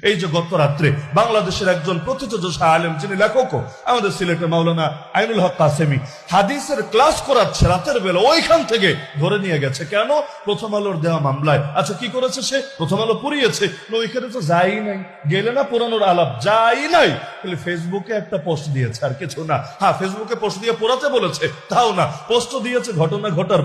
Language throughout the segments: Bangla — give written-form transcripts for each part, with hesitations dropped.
এই যে গত রাত্রে বাংলাদেশের একজন প্রথিতযশা আলেম, যিনি লেখকও, আমাদের সিলেটের মাওলানা আইনুল হক কাসেমি, হাদিসের ক্লাস করাচ্ছে রাতের বেলা, ওইখান থেকে ধরে নিয়ে গেছে। কেন? প্রথম আলোর দেওয়া মামলায়। আচ্ছা, কি করেছে সে? প্রথম আলো পুড়িয়েছে। ওইখানে তো যাই নাই, গেলে না পুরানোর আলাপ, যাই নাই, খালি ফেসবুকে একটা পোস্ট দিয়েছে, আর কিছু না। হ্যাঁ, ফেসবুকে পোস্ট দিয়ে পোড়াতে বলেছে, তাও না, পোস্ট দিয়েছে ঘটনা ঘটার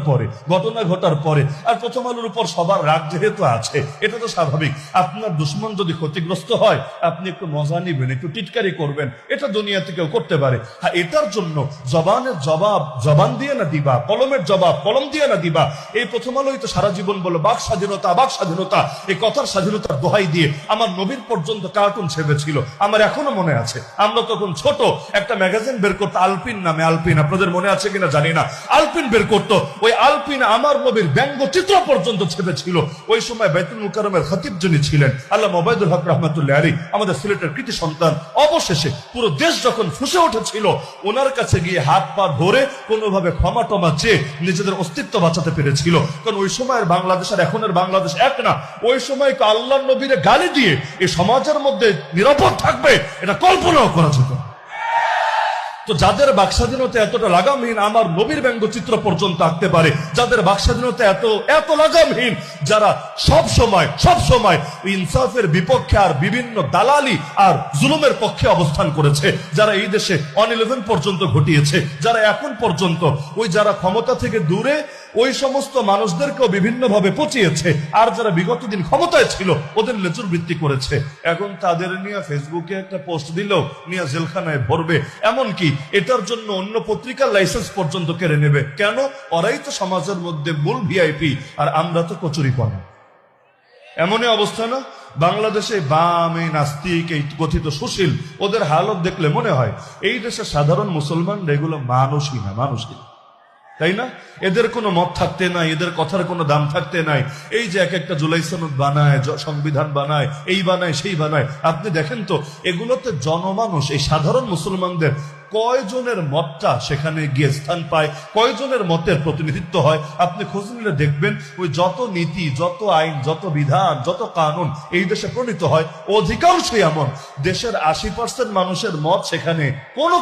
পরে। আর প্রথম আলোর উপর সবার রাগ যেহেতু আছে, এটা তো স্বাভাবিক। আপনার দুশ্মন যদি ক্ষতিগ্রস্ত হয়, আপনি একটু মজা নিবেন, একটু টিটকারি করবেন, এটা দুনিয়াতে কেউ করতে পারে। হ্যাঁ, এটার জন্য জবানের জবাব জবান দিয়ে না দিবা, কলমের জবাব কলম দিয়ে না দিবা। এই প্রথম আলোই তো সারা জীবন বলো বাক স্বাধীনতা, এই কথার স্বাধীনতার দোহাই দিয়ে আমার নবীর পর্যন্ত কার্টুন ছেপেছিল। আমার এখনো মনে আছে, আমরা তখন ছোট, একটা ম্যাগাজিন বের করতো আলপিন নামে। আলপিন আপনাদের মনে আছে কিনা জানি না, আলপিন বের করতো। ওই আলপিন আমার নবীর ব্যঙ্গচিত্র পর্যন্ত ছেপেছিল। ওই সময় বাইতুল মুকাররমের খতিব যিনি ছিলেন, আল্লামা ওবায়দুল হক রাহমাতুল্লাহি আলাইহি, আমাদের সিলেটের কৃতি সন্তান, অবশেষে পুরো দেশ যখন ফুঁসে উঠেছিল, ওনার কাছে গিয়ে হাত পা ধরে কোনোভাবে ক্ষমা টমা চেয়ে নিজেদের অস্তিত্ব বাঁচাতে পেরেছিল। কারণ ওই সময়ের বাংলাদেশ আর এখনের বাংলাদেশ এক না। ওই সময় আল্লাহর নবীরে গালি দিয়ে এই সমাজের মধ্যে নিরাপদ থাকবে, এটা কল্পনাও করা যেত। তো যাদের বাকস্বাধীনতা এতটা লাগামহীন, আমার নবীর ব্যঙ্গচিত্র পর্যন্ত আঁকতে পারে, যাদের বাকস্বাধীনতা এত লাগামহীন, যারা সব সময় ইনসাফের বিপক্ষে আর বিভিন্ন দালালি আর জুলুমের পক্ষে অবস্থান করেছে, যারা এই দেশে 11 পর্যন্ত ঘটিয়েছে, যারা এখন পর্যন্ত যারা ক্ষমতা থেকে দূরে ওই সমস্ত মানুষদেরকেও বিভিন্ন ভাবে পচিয়েছে, আর যারা বিগত দিন ক্ষমতায় ছিল ওদের লেজুর বৃত্তি করেছে, এখন তাদের নিয়ে ফেসবুকে একটা পোস্ট দিল, নিয়ে জেলখানায় ভরবে। এমনকি এটার জন্য অন্য পত্রিকার লাইসেন্স পর্যন্ত কেড়ে নেবে। কেন? ওরাই তো সমাজের মধ্যে মূল ভিআইপি, আর আমরা তো কচুরিপানা। এমনই অবস্থা না? বাংলাদেশে বাম, এই নাস্তিক, এই কথিত সুশীল, ওদের হালত দেখলে মনে হয় এই দেশের সাধারণ মুসলমান এগুলো মানুষই না, তাই না? এদের কোনো মত থাকতে নাই, এদের কথার কোনো দাম থাকতে নাই। এই যে এক একটা জুলাই সনদ বানায়, সংবিধান বানায়, এই বানায় সেই বানায়, আপনি দেখেন তো এগুলোতে জনমানুষ, এই সাধারণ মুসলমানদের কয়জনের মতটা সেখানে গিয়ে স্থান পায়, কয়জনের মতের প্রতিনিধিত্ব হয়? আপনি খোঁজ নিলে দেখবেন ওই যত নীতি, যত আইন, যত বিধান, যত কানুন এই দেশে প্রণীত হয়, অধিকাংশই এমন দেশের 80% মানুষের মত সেখানে কোনো